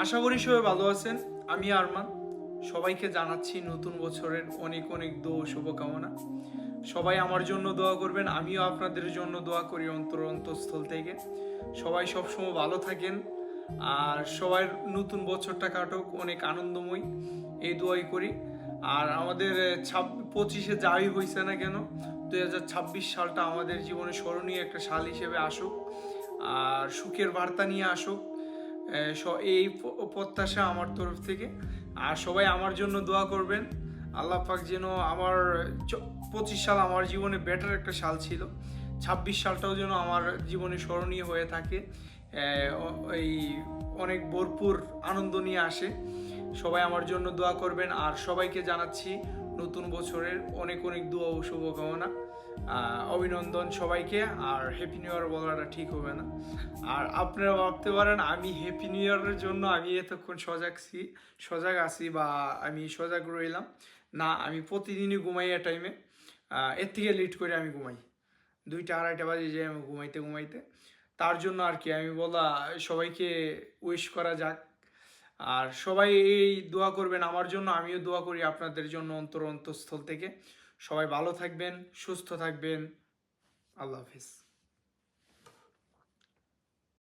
আশা করি সবাই ভালো আছেন। আমি আরমান। সবাইকে জানাচ্ছি নতুন বছরের অনেক অনেক দোয়া ও শুভকামনা। সবাই আমার জন্য দোয়া করবেন, আমিও আপনাদের জন্য দোয়া করি অন্তঃস্থল থেকে। সবাই সবসময় ভালো থাকেন আর সবাই নতুন বছরটা কাটুক অনেক আনন্দময়, এই দোয়াই করি। আর আমাদের 25-এ যাই হয়েছে না কেন, 2026 সালটা আমাদের জীবনে স্মরণীয় একটা সাল হিসেবে আসুক আর সুখের বার্তা নিয়ে আসুক। এই প্রত্যাশা আমার তরফ থেকে। আর সবাই আমার জন্য দোয়া করবেন। আল্লাহ পাক যেন আমার 25 সাল আমার জীবনে বেটার একটা সাল ছিল, 26 সালটাও যেন আমার জীবনে স্মরণীয় হয়ে থাকে, এই অনেক ভরপুর আনন্দ নিয়ে আসে। সবাই আমার জন্য দোয়া করবেন আর সবাইকে জানাচ্ছি নতুন বছরের অনেক অনেক দোয়া ও শুভকামনা। অভিনন্দন সবাইকে। আর হ্যাপি নিউ ইয়ার বলাটা ঠিক হবে না। আর আপনারা ভাবতে পারেন আমি হ্যাপি নিউ ইয়ারের জন্য আমি এতক্ষণ সজাগ আছি বা আমি সজাগ রইলাম না। আমি প্রতিদিনই ঘুমাই এ টাইমে, এর থেকে লেট করে আমি ঘুমাই, 2টা 2:30 বাজে যাই আমি ঘুমাইতে ঘুমাইতে। তার জন্য আর কি আমি বলা সবাইকে উইশ করা যাক। আর সবাই এই দোয়া করবেন আমার জন্য, আমিও দোয়া করি আপনাদের জন্য অন্তঃস্থল থেকে। সবাই ভালো থাকবেন, সুস্থ থাকবেন। আল্লাহ হাফিজ।